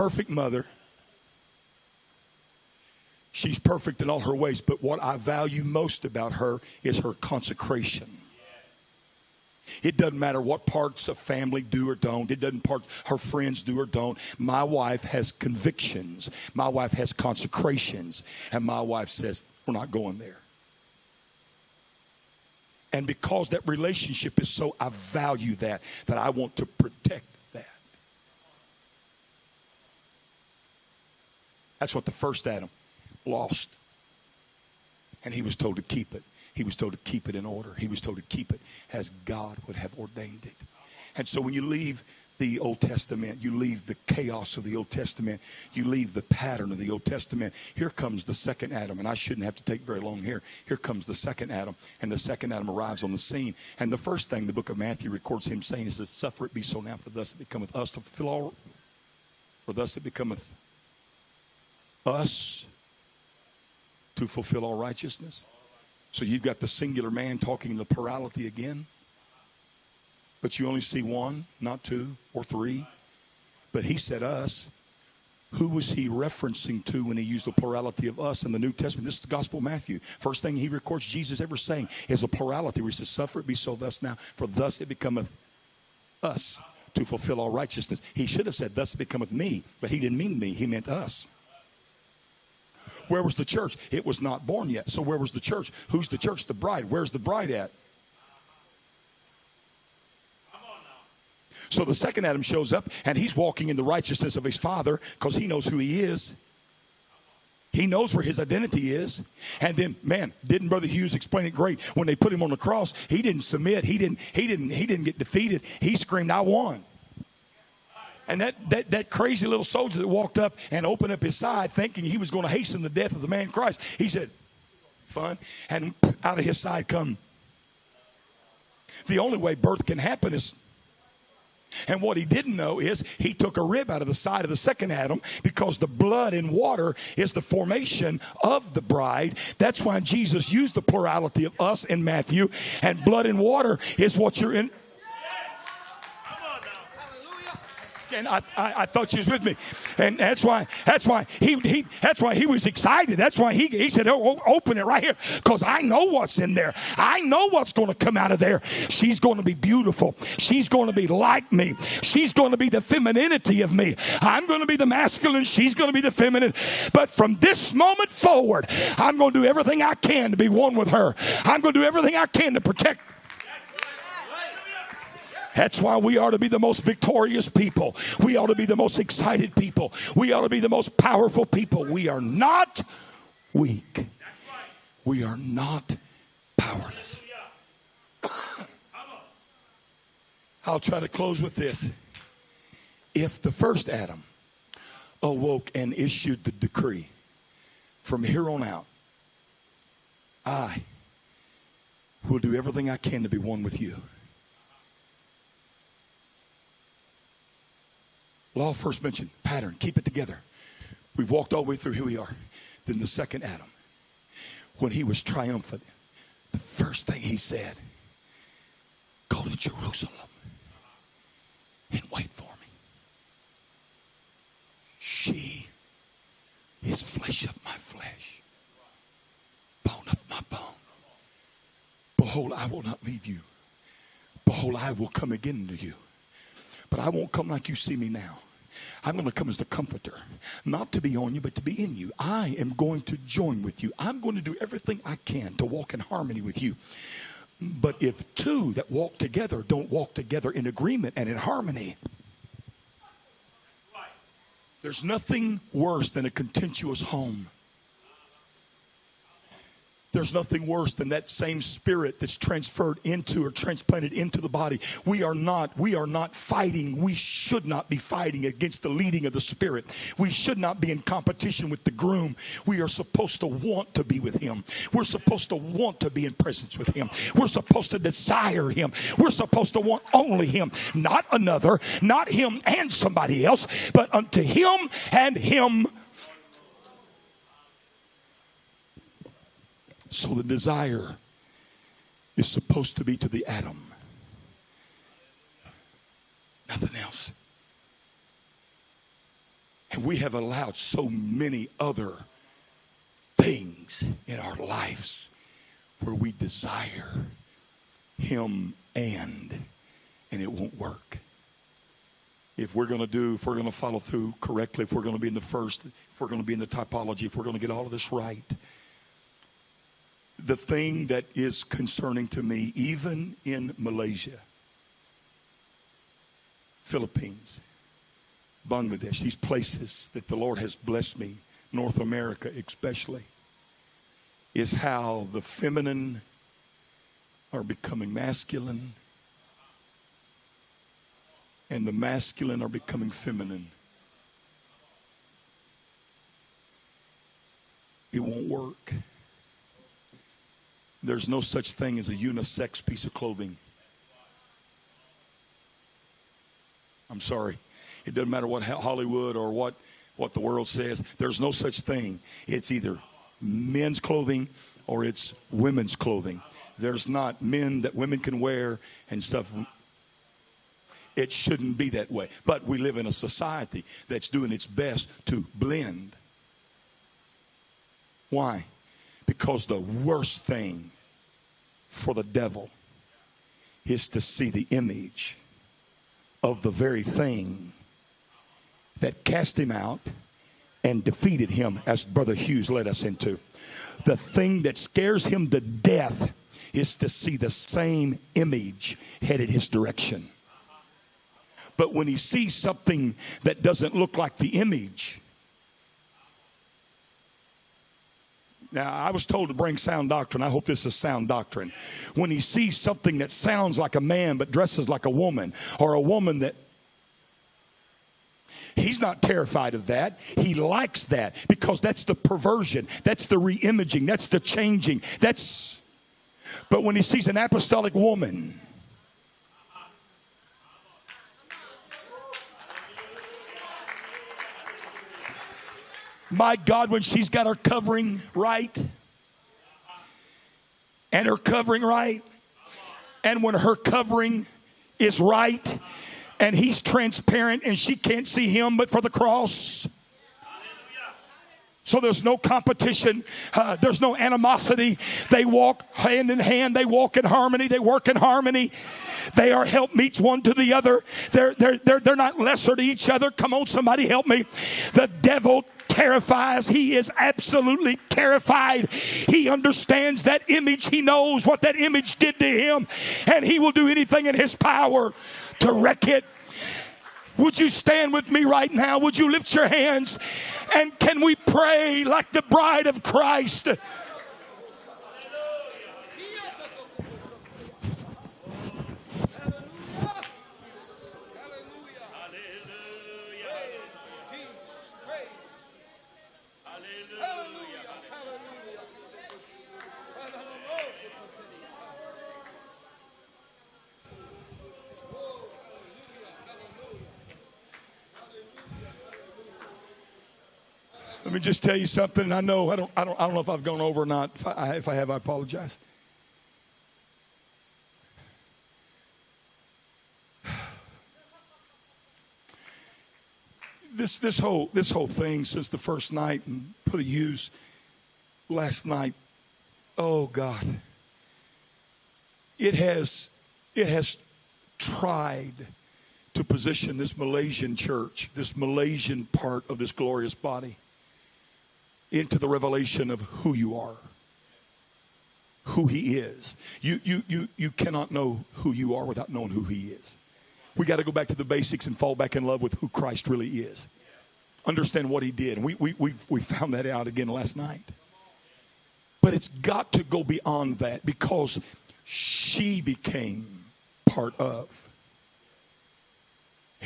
Perfect mother. She's perfect in all her ways, but what I value most about her is her consecration. It doesn't matter what parts of family do or don't. It doesn't part her friends do or don't. My wife has convictions. My wife has consecrations. And my wife says, we're not going there. And because that relationship is so, I value that I want to protect that. That's what the first Adam lost. And he was told to keep it. He was told to keep it in order. He was told to keep it as God would have ordained it. And so when you leave the Old Testament, you leave the chaos of the Old Testament, you leave the pattern of the Old Testament, here comes the second Adam. And I shouldn't have to take very long here. Here comes the second Adam. And the second Adam arrives on the scene. And the first thing the book of Matthew records him saying is that suffer it be so now, for thus it becometh us to fulfill all. For thus it becometh us to fulfill all righteousness. So you've got the singular man talking the plurality again. But you only see one, not two or three. But he said us. Who was he referencing to when he used the plurality of us in the New Testament? This is the Gospel of Matthew. First thing he records Jesus ever saying is a plurality where he says, suffer it be so thus now, for thus it becometh us to fulfill all righteousness. He should have said, thus it becometh me, but he didn't mean me. He meant us. Where was the church? It was not born yet. So where was the church? Who's the church? The bride. Where's the bride at? So the second Adam shows up, and he's walking in the righteousness of his father because he knows who he is. He knows where his identity is. And then, man, didn't Brother Hughes explain it great? When they put him on the cross, he didn't submit. He didn't get defeated. He screamed, I won. And that crazy little soldier that walked up and opened up his side thinking he was going to hasten the death of the man Christ, he said, fun. And out of his side come. The only way birth can happen is, and what he didn't know is he took a rib out of the side of the second Adam because the blood and water is the formation of the bride. That's why Jesus used the plurality of us in Matthew, and blood and water is what you're in. And I thought she was with me, and that's why he was excited. That's why he said, oh, open it right here, because I know what's in there. I know what's going to come out of there. She's going to be beautiful. She's going to be like me. She's going to be the femininity of me. I'm going to be the masculine. She's going to be the feminine. But from this moment forward, I'm going to do everything I can to be one with her. I'm going to do everything I can to protect. That's why we ought to be the most victorious people. We ought to be the most excited people. We ought to be the most powerful people. We are not weak. We are not powerless. I'll try to close with this. If the first Adam awoke and issued the decree, from here on out, I will do everything I can to be one with you. Law first mentioned, pattern, keep it together. We've walked all the way through, here we are. Then the second Adam, when he was triumphant, the first thing he said, go to Jerusalem and wait for me. She is flesh of my flesh, bone of my bone. Behold, I will not leave you. Behold, I will come again to you. But I won't come like you see me now. I'm going to come as the comforter, not to be on you, but to be in you. I am going to join with you. I'm going to do everything I can to walk in harmony with you. But if two that walk together don't walk together in agreement and in harmony, there's nothing worse than a contentious home. There's nothing worse than that same spirit that's transferred into or transplanted into the body. We are not fighting. We should not be fighting against the leading of the Spirit. We should not be in competition with the groom. We are supposed to want to be with him. We're supposed to want to be in presence with him. We're supposed to desire him. We're supposed to want only him, not another, not him and somebody else, but unto him and him. So the desire is supposed to be to the Adam. Nothing else. And we have allowed so many other things in our lives where we desire him and it won't work. If we're going to follow through correctly, if we're going to be in the first, if we're going to be in the typology, if we're going to get all of this right, the thing that is concerning to me, even in Malaysia, Philippines, Bangladesh, these places that the Lord has blessed me, North America especially, is how the feminine are becoming masculine and the masculine are becoming feminine. It won't work. There's no such thing as a unisex piece of clothing. I'm sorry. It doesn't matter what Hollywood or what the world says. There's no such thing. It's either men's clothing or it's women's clothing. There's not men that women can wear and stuff. It shouldn't be that way. But we live in a society that's doing its best to blend. Why? Because the worst thing for the devil is to see the image of the very thing that cast him out and defeated him, as Brother Hughes led us into. The thing that scares him to death is to see the same image headed his direction. But when he sees something that doesn't look like the image. Now, I was told to bring sound doctrine. I hope this is sound doctrine. When he sees something that sounds like a man but dresses like a woman, or a woman that... He's not terrified of that. He likes that because that's the perversion. That's the re-imaging. That's the changing. But when he sees an apostolic woman... My God, when she's got her covering right, and her covering right, and when her covering is right, and he's transparent and she can't see him but for the cross. So there's no competition. There's no animosity. They walk hand in hand. They walk in harmony. They work in harmony. They are helpmeets one to the other. They're not lesser to each other. Come on, somebody help me. The devil terrifies. He is absolutely terrified. He understands that image. He knows what that image did to him, and he will do anything in his power to wreck it. Would you stand with me right now? Would you lift your hands? And can we pray like the bride of Christ? Let me just tell you something. And I know I don't know if I've gone over or not. If I have, I apologize. This whole thing since the first night and put a use last night. Oh God, it has tried to position this Malaysian church, this Malaysian part of this glorious body, into the revelation of who you are, who he is. You cannot know who you are without knowing who he is. We got to go back to the basics and fall back in love with who Christ really is. Understand what he did. And we found that out again last night. But it's got to go beyond that, because she became part of.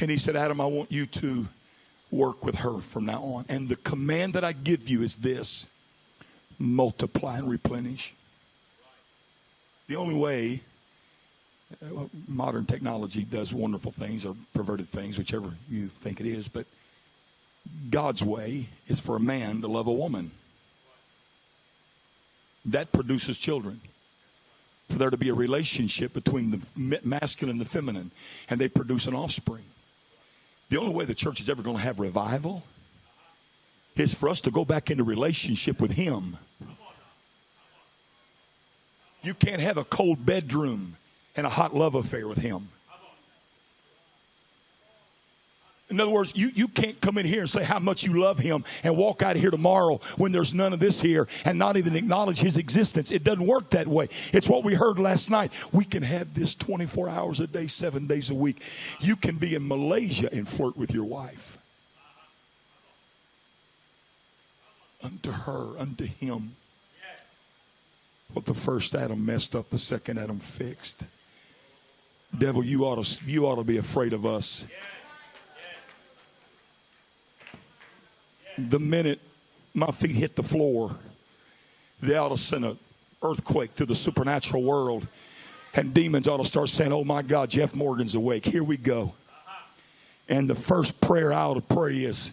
And he said, Adam, I want you to work with her from now on. And the command that I give you is this: multiply and replenish. The only way, modern technology does wonderful things or perverted things, whichever you think it is, but God's way is for a man to love a woman. That produces children. For there to be a relationship between the masculine and the feminine, and they produce an offspring. The only way the church is ever going to have revival is for us to go back into relationship with him. You can't have a cold bedroom and a hot love affair with him. In other words, you can't come in here and say how much you love him and walk out of here tomorrow when there's none of this here and not even acknowledge his existence. It doesn't work that way. It's what we heard last night. We can have this 24 hours a day, 7 days a week. You can be in Malaysia and flirt with your wife. Unto her, unto him. What the first Adam messed up, the second Adam fixed. Devil, you ought to be afraid of us. The minute my feet hit the floor, they ought to send an earthquake to the supernatural world. And demons ought to start saying, oh my God, Jeff Morgan's awake. Here we go. And the first prayer I ought to pray is,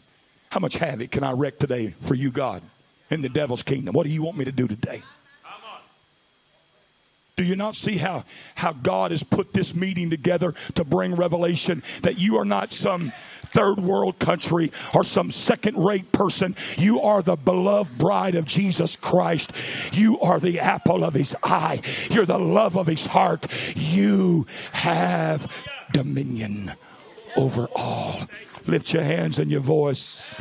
how much havoc can I wreak today for you, God, in the devil's kingdom? What do you want me to do today? Do you not see how God has put this meeting together to bring revelation that you are not some third world country or some second-rate person. You are the beloved bride of Jesus Christ. You are the apple of his eye. You're the love of his heart. You have dominion over all. Lift your hands and your voice.